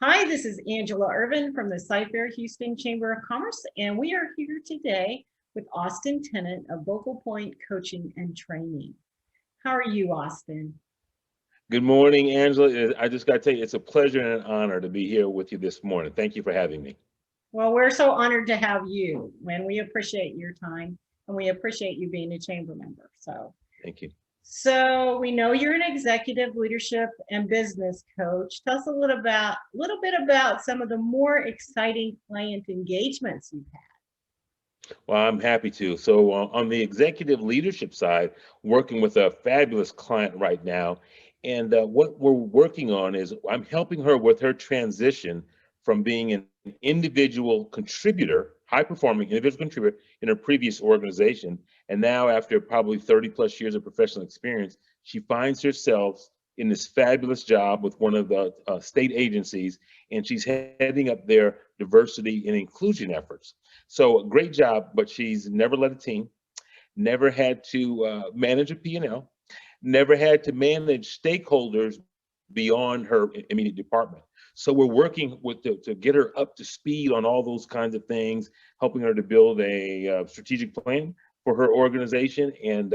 Hi, this is Angela Irvin from the Cy-Fair Houston Chamber of Commerce, and we are here today with Austin Tenette of FocalPoint Coaching and Training. How are you, Austin? Good morning, Angela. I just got to tell you, it's a pleasure and an honor to be here with you this morning. Thank you for having me. Well, we're so honored to have you, and we appreciate your time, and we appreciate you being a chamber member. Thank you. So we know you're an executive leadership and business coach. Tell us a little bit about some of the more exciting client engagements you've had. Well, I'm happy to. So, on the executive leadership side, working with a fabulous client right now. And what we're working on is I'm helping her with her transition from being an individual contributor, high performing individual contributor in her previous organization. And now, after probably 30 plus years of professional experience, she finds herself in this fabulous job with one of the state agencies, and she's heading up their diversity and inclusion efforts. So, a great job, but she's never led a team, never had to manage a P&L, never had to manage stakeholders beyond her immediate department. So we're working with to get her up to speed on all those kinds of things, helping her to build a strategic plan for her organization, and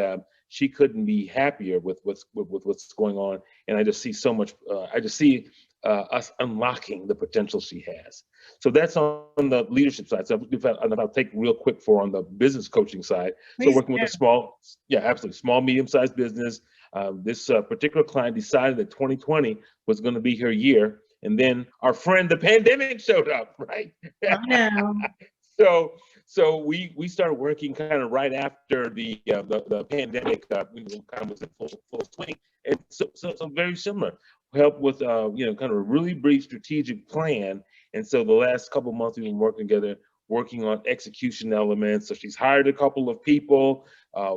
she couldn't be happier with what's going on. And I just see so much. I just see us unlocking the potential she has. So that's on the leadership side. So and I'll take real quick for on the business coaching side. So Please working with a do. small, yeah, absolutely small, medium-sized business. This particular client decided that 2020 was going to be her year, and then our friend, the pandemic, showed up, right? I know. so so we started working kind of right after the pandemic kind of was in full swing, and so very similar. Help with kind of a really brief strategic plan, and so the last couple of months we've been working together, working on execution elements. So she's hired a couple of people. Uh,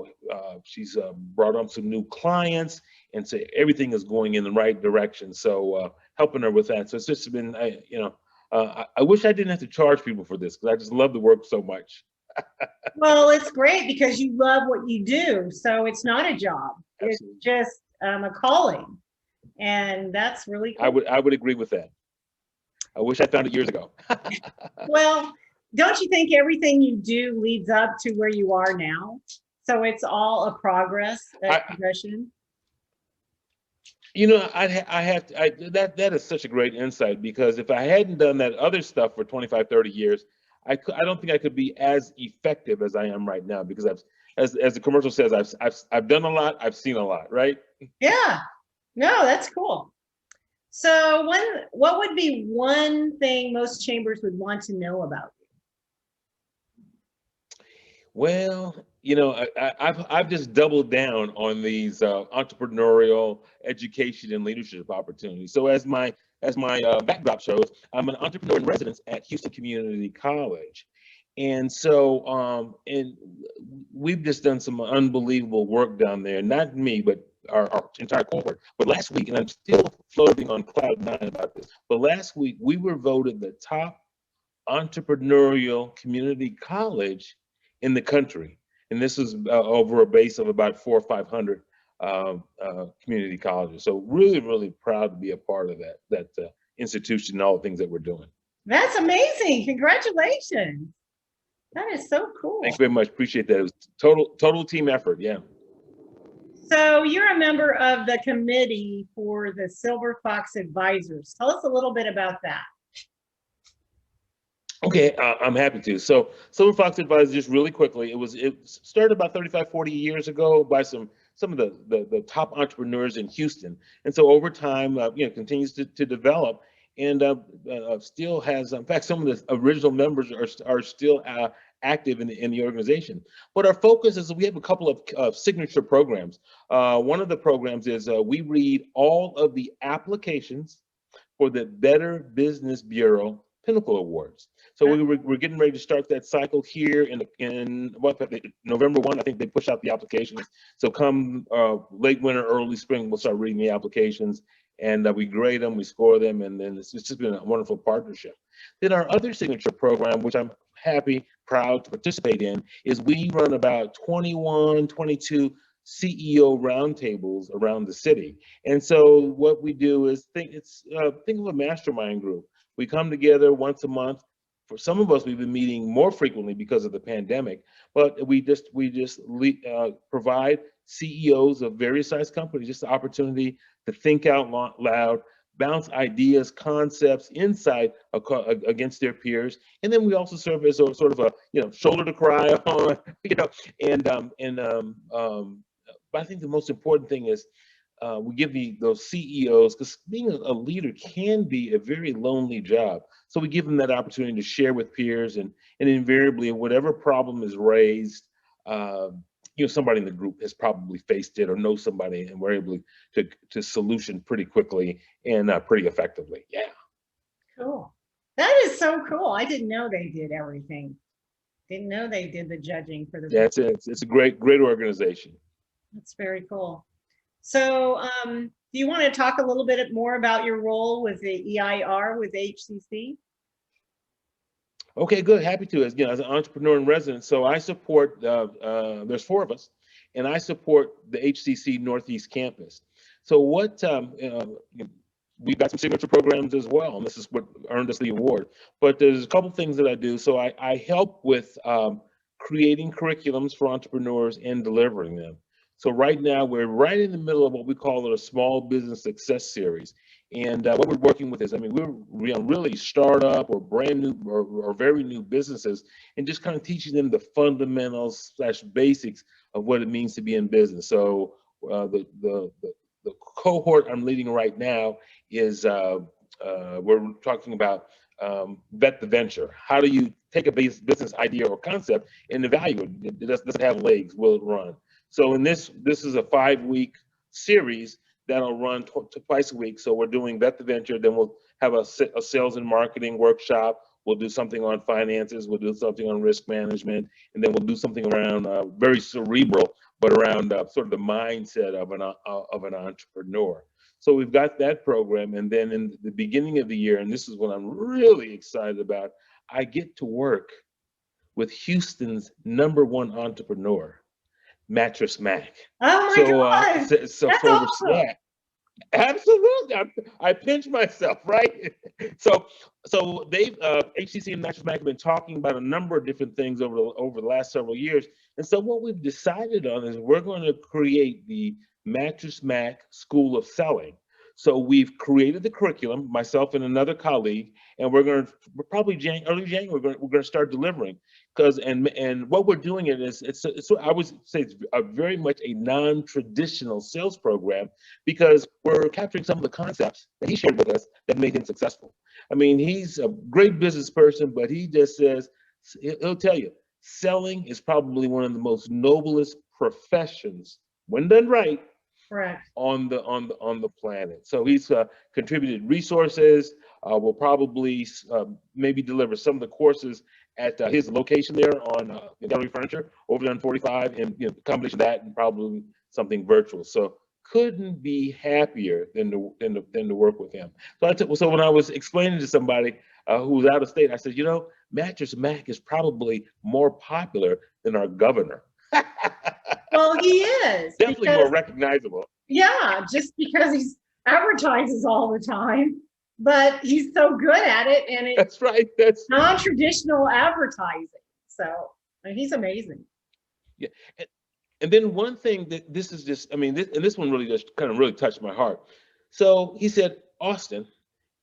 she's brought on some new clients, and so everything is going in the right direction. So helping her with that. So it's just been, I wish I didn't have to charge people for this because I just love the work so much. Well, it's great because you love what you do. So it's not a job, it's Absolutely, just a calling. And that's really I cool. would agree with that. I wish I found it years ago. Well, don't you think everything you do leads up to where you are now? So it's all a a I, progression. I have to, that is such a great insight because if I hadn't done that other stuff for 25, 30 years, I don't think I could be as effective as I am right now because as the commercial says, I've done a lot, I've seen a lot, right? Yeah. No, that's cool. So what would be one thing most chambers would want to know about Well, I've just doubled down on these entrepreneurial education and leadership opportunities. So as my backdrop shows, I'm an entrepreneur in residence at Houston Community College, and so and we've just done some unbelievable work down there. Not me, but our entire cohort. But last week, and I'm still floating on cloud nine about this. But last week we were voted the top entrepreneurial community college in the country. And this is over a base of about 400 or 500 community colleges. So really, really proud to be a part of that institution and all the things that we're doing. you? That's amazing. Congratulations. That is so Thank you cool. very much. Appreciate that. It was total team effort. Yeah. So you're a member of the committee for the Silver Fox Advisors. Tell us a little bit about that. Okay, I'm happy to. So Silver Fox Advisors, just really quickly, it started about 35, 40 years ago by some of the top entrepreneurs in Houston. And so over time, continues to develop and still has, in fact, some of the original members are still active in the organization. But our focus is we have a couple of signature programs. One of the programs is we read all of the applications for the Better Business Bureau Pinnacle Awards. So we're getting ready to start that cycle here in what November 1. I think they push out the applications. So come late winter, early spring, we'll start reading the applications, and we grade them, we score them, and then it's just been a wonderful partnership. Then our other signature program, which I'm happy, proud to participate in, is we run about 21, 22 CEO roundtables around the city. And so what we do is think of a mastermind group. We come together once a month. For some of us, we've been meeting more frequently because of the pandemic, but we just provide CEOs of various size companies just the opportunity to think out loud, bounce ideas, concepts, insight against their peers, and then we also serve as a sort of a shoulder to cry on, but I think the most important thing is we give those CEOs, because being a leader can be a very lonely job. So we give them that opportunity to share with peers, and invariably, whatever problem is raised, somebody in the group has probably faced it or knows somebody, and we're able to solution pretty quickly and pretty effectively. Yeah. Cool. That is so cool. I didn't know they did everything. Didn't know they did the judging for the. Yeah, it's a great organization. That's very cool. So do you want to talk a little bit more about your role with the EIR with HCC? Okay, good. Happy to. As an entrepreneur in residence, so I support. There's 4 of us, and I support the HCC Northeast campus. So we've got some signature programs as well, and this is what earned us the award. But there's a couple things that I do. So I help with creating curriculums for entrepreneurs and delivering them. So right now we're right in the middle of what we call a small business success series. And what we're working with is, we're really startup or brand new or very new businesses, and just kind of teaching them the fundamentals / basics of what it means to be in business. So the cohort I'm leading right now is we're talking about vet the venture. How do you take a business idea or concept and evaluate it? Does it have legs? Will it run? So in this is a 5-week series that'll run twice a week. So we're doing vet the venture, then we'll have a sales and marketing workshop. We'll do something on finances. We'll do something on risk management, and then we'll do something around very cerebral, but around sort of the mindset of an entrepreneur. So we've got that program, and then in the beginning of the year, and this is what I'm really excited about, I get to work with Houston's #1 entrepreneur, Mattress Mac. Oh my God. That's awesome. Yeah, absolutely. I pinch myself, right? So they've HCC and Mattress Mac have been talking about a number of different things over the last several years. And so what we've decided on is we're going to create the Mattress Mac School of Selling. So we've created the curriculum, myself and another colleague, and we're probably early January we're going to start delivering. And what we're doing it's I would say it's very much a non-traditional sales program, because we're capturing some of the concepts that he shared with us that made him successful. He's a great business person, but he just says, he'll tell you, selling is probably one of the most noblest professions when done right. Correct. On the planet. So he's contributed resources. We'll probably maybe deliver some of the courses at his location there on Gallery Furniture over on 45, and the combination of that and probably something virtual. So couldn't be happier than to work with him. So when I was explaining to somebody who was out of state, I said, Mattress Mac is probably more popular than our governor. Well, he is definitely more recognizable. Yeah, just because he advertises all the time, but he's so good at it, and that's right. That's non-traditional advertising. So he's amazing. Yeah, and then one thing that this is just, this one really just kind of really touched my heart. So he said, Austin,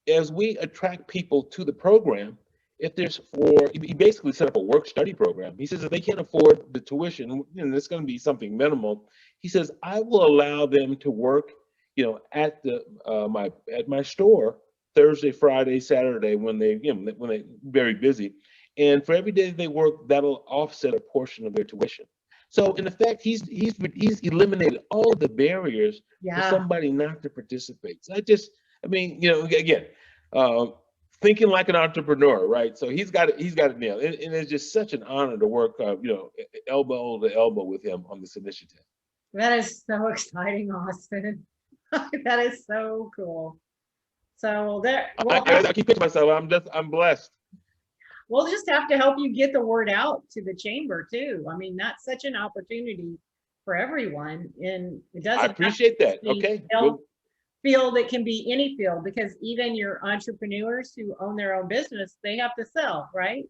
as we attract people to the program, he basically set up a work-study program. He says if they can't afford the tuition, it's going to be something minimal. He says I will allow them to work, at my store Thursday, Friday, Saturday when they're very busy, and for every day they work, that'll offset a portion of their tuition. So in effect, he's eliminated all the barriers for somebody not to participate. So again. Thinking like an entrepreneur, right? So he's got it nailed, and it's just such an honor to work, elbow to elbow with him on this initiative. That is so exciting, Austin. That is so cool. So I keep pinching myself. I'm blessed. We'll just have to help you get the word out to the chamber too. That's such an opportunity for everyone, and it I doesn't have appreciate to that. be Okay. health Well, field. It can be any field, because even your entrepreneurs who own their own business, they have to sell, right?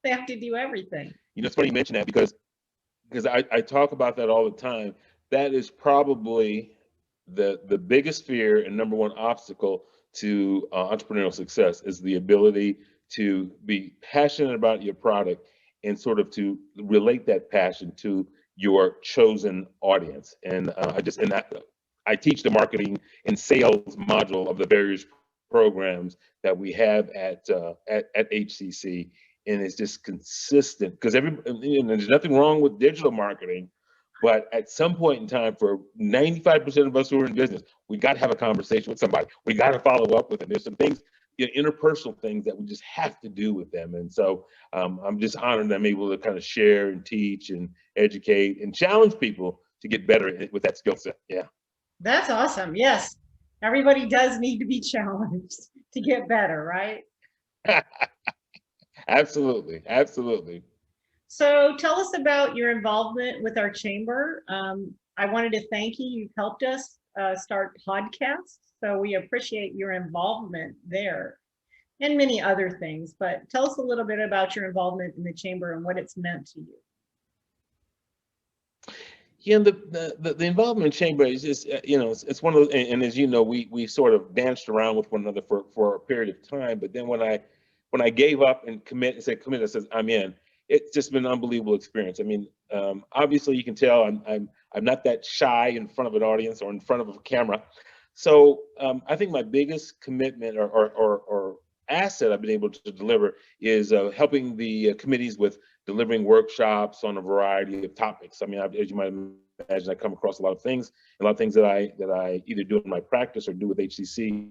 They have to do everything. it's funny you mention that because I talk about that all the time. That is probably the biggest fear and number one obstacle to entrepreneurial success is the ability to be passionate about your product and sort of to relate that passion to your chosen audience. And I teach the marketing and sales module of the various programs that we have at HCC, and it's just consistent because there's nothing wrong with digital marketing, but at some point in time, for 95% of us who are in business, we got to have a conversation with somebody. We got to follow up with them. There's some things, interpersonal things that we just have to do with them. And so I'm just honored that I'm able to kind of share and teach and educate and challenge people to get better with that skill set. Yeah. That's awesome. Yes, everybody does need to be challenged to get better, right? Absolutely. Absolutely. So tell us about your involvement with our chamber. I wanted to thank you. You've helped us start podcasts, so we appreciate your involvement there and many other things. But tell us a little bit about your involvement in the chamber and what it's meant to you. Yeah, the involvement in chamber is just it's one of those, and as you know, we sort of danced around with one another for a period of time. But then when I gave up and said commit, I said I'm in. It's just been an unbelievable experience. I mean, obviously you can tell I'm not that shy in front of an audience or in front of a camera. So I think my biggest commitment or asset I've been able to deliver is helping the committees with delivering workshops on a variety of topics. I mean, as you might imagine, I come across a lot of things, that I either do in my practice or do with HCC.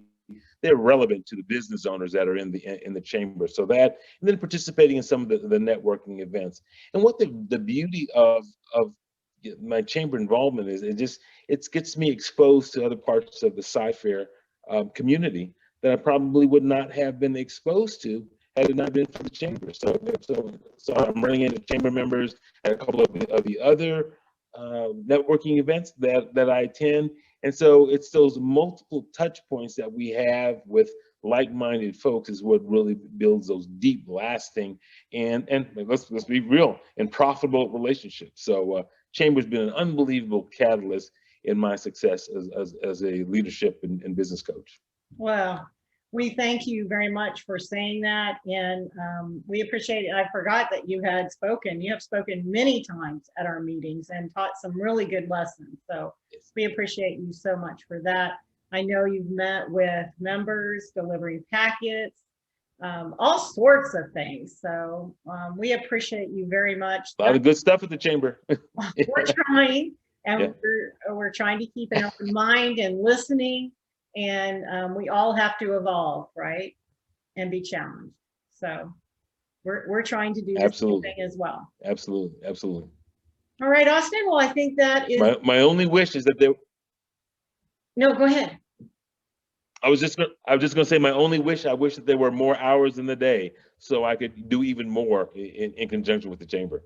They're relevant to the business owners that are in the chamber. So that, and then participating in some of the networking events. And what the beauty of my chamber involvement is, it gets me exposed to other parts of the sci-fair community that I probably would not have been exposed to had it not been for the chamber. So I'm running into chamber members at a couple of the other networking events that I attend. And so it's those multiple touch points that we have with like-minded folks is what really builds those deep, lasting, and let's be real, and profitable relationships. So Chamber's been an unbelievable catalyst in my success as a leadership and business coach. Well, we thank you very much for saying that, and we appreciate it. I forgot that you had spoken. You have spoken many times at our meetings and taught some really good lessons. So we appreciate you so much for that. I know you've met with members, delivering packets, all sorts of things. So we appreciate you very much. A lot of good stuff at the chamber. We're trying, and we're trying to keep an open mind and listening. And we all have to evolve, right? And be challenged. So we're trying to do the same thing as well. Absolutely. All right, Austin. Well, I think that is my only wish is that there. No, go ahead. I was just gonna say my only wish. I wish that there were more hours in the day so I could do even more in conjunction with the chamber.